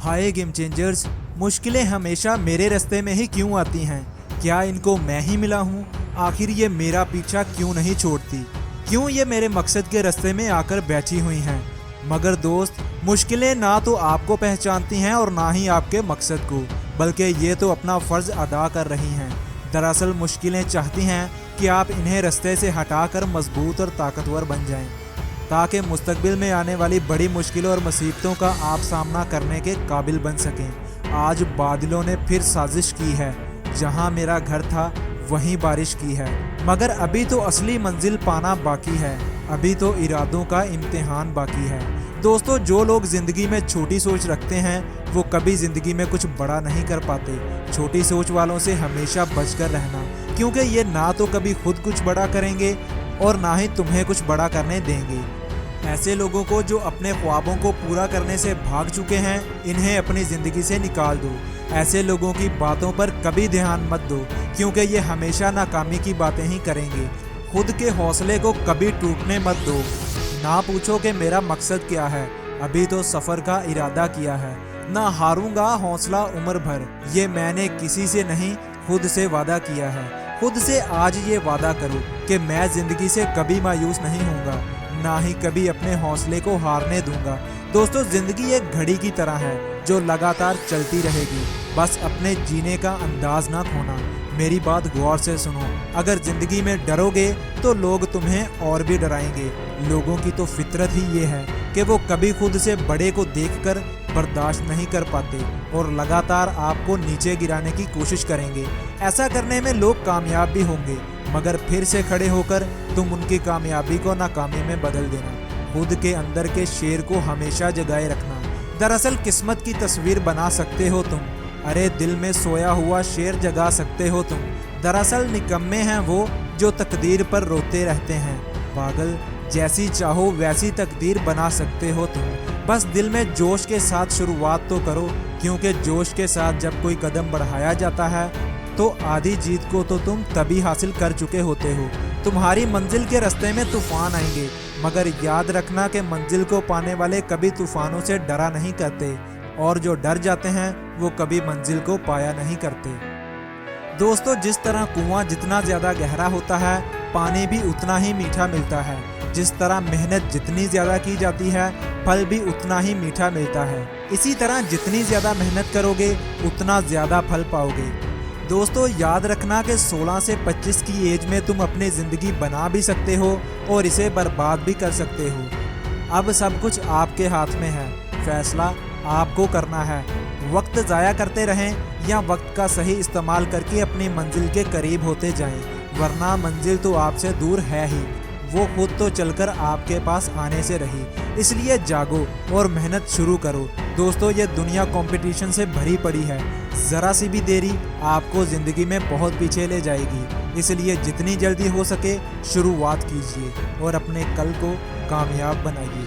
हाय game changers, मुश्किलें हमेशा मेरे रास्ते में ही क्यों आती हैं? क्या इनको मैं ही मिला हूँ? आखिर ये मेरा पीछा क्यों नहीं छोड़ती? क्यों ये मेरे मकसद के रास्ते में आकर बैठी हुई हैं? मगर दोस्त, मुश्किलें ना तो आपको पहचानती हैं और ना ही आपके मकसद को, बल्कि ये तो अपना फ़र्ज अदा कर रही हैं। दरअसल मुश्किलें चाहती हैं कि आप इन्हें रास्ते से हटाकर मजबूत और ताकतवर बन जाएं, ताकि मुस्तकबिल में आने वाली बड़ी मुश्किलों और मुसीबतों का आप सामना करने के काबिल बन सकें। आज बादलों ने फिर साजिश की है, जहां मेरा घर था वहीं बारिश की है। मगर अभी तो असली मंजिल पाना बाकी है, अभी तो इरादों का इम्तिहान बाकी है। दोस्तों, जो लोग ज़िंदगी में छोटी सोच रखते हैं वो कभी ज़िंदगी में कुछ बड़ा नहीं कर पाते। छोटी सोच वालों से हमेशा बचकर रहना, क्योंकि ये ना तो कभी खुद कुछ बड़ा करेंगे और ना ही तुम्हें कुछ बड़ा करने देंगे। ऐसे लोगों को जो अपने ख्वाबों को पूरा करने से भाग चुके हैं, इन्हें अपनी ज़िंदगी से निकाल दो। ऐसे लोगों की बातों पर कभी ध्यान मत दो, क्योंकि ये हमेशा नाकामी की बातें ही करेंगे। खुद के हौसले को कभी टूटने मत दो। ना पूछो कि मेरा मकसद क्या है, अभी तो सफ़र का इरादा किया है। ना हारूंगा हौसला उम्र भर, ये मैंने किसी से नहीं खुद से वादा किया है। खुद से आज ये वादा करो कि मैं ज़िंदगी से कभी मायूस नहीं होऊंगा, ना ही कभी अपने हौसले को हारने दूंगा। दोस्तों, ज़िंदगी एक घड़ी की तरह है जो लगातार चलती रहेगी, बस अपने जीने का अंदाज ना खोना। मेरी बात गौर से सुनो, अगर ज़िंदगी में डरोगे तो लोग तुम्हें और भी डराएंगे। लोगों की तो फितरत ही ये है कि वो कभी खुद से बड़े को देखकर बर्दाश्त नहीं कर पाते और लगातार आपको नीचे गिराने की कोशिश करेंगे। ऐसा करने में लोग कामयाब भी होंगे, मगर फिर से खड़े होकर तुम उनकी कामयाबी को नाकामी में बदल देना। खुद के अंदर के शेर को हमेशा जगाए रखना। दरअसल किस्मत की तस्वीर बना सकते हो तुम, अरे दिल में सोया हुआ शेर जगा सकते हो तुम। दरअसल निकम्मे हैं वो जो तकदीर पर रोते रहते हैं। पागल, जैसी चाहो वैसी तकदीर बना सकते हो तुम। बस दिल में जोश के साथ शुरुआत तो करो, क्योंकि जोश के साथ जब कोई कदम बढ़ाया जाता है तो आधी जीत को तो तुम तभी हासिल कर चुके होते हो। तुम्हारी मंजिल के रास्ते में तूफान आएंगे, मगर याद रखना कि मंजिल को पाने वाले कभी तूफानों से डरा नहीं करते, और जो डर जाते हैं वो कभी मंजिल को पाया नहीं करते। दोस्तों, जिस तरह कुआं जितना ज़्यादा गहरा होता है, पानी भी उतना ही मीठा मिलता है। जिस तरह मेहनत जितनी ज़्यादा की जाती है, फल भी उतना ही मीठा मिलता है। इसी तरह जितनी ज़्यादा मेहनत करोगे उतना ज़्यादा फल पाओगे। दोस्तों, याद रखना कि 16 से 25 की एज में तुम अपनी ज़िंदगी बना भी सकते हो और इसे बर्बाद भी कर सकते हो। अब सब कुछ आपके हाथ में है, फैसला आपको करना है। वक्त ज़ाया करते रहें या वक्त का सही इस्तेमाल करके अपनी मंजिल के करीब होते जाएं, वरना मंजिल तो आपसे दूर है ही, वो खुद तो चलकर आपके पास आने से रही। इसलिए जागो और मेहनत शुरू करो। दोस्तों, ये दुनिया कंपटीशन से भरी पड़ी है, ज़रा सी भी देरी आपको ज़िंदगी में बहुत पीछे ले जाएगी। इसलिए जितनी जल्दी हो सके शुरुआत कीजिए और अपने कल को कामयाब बनाइए।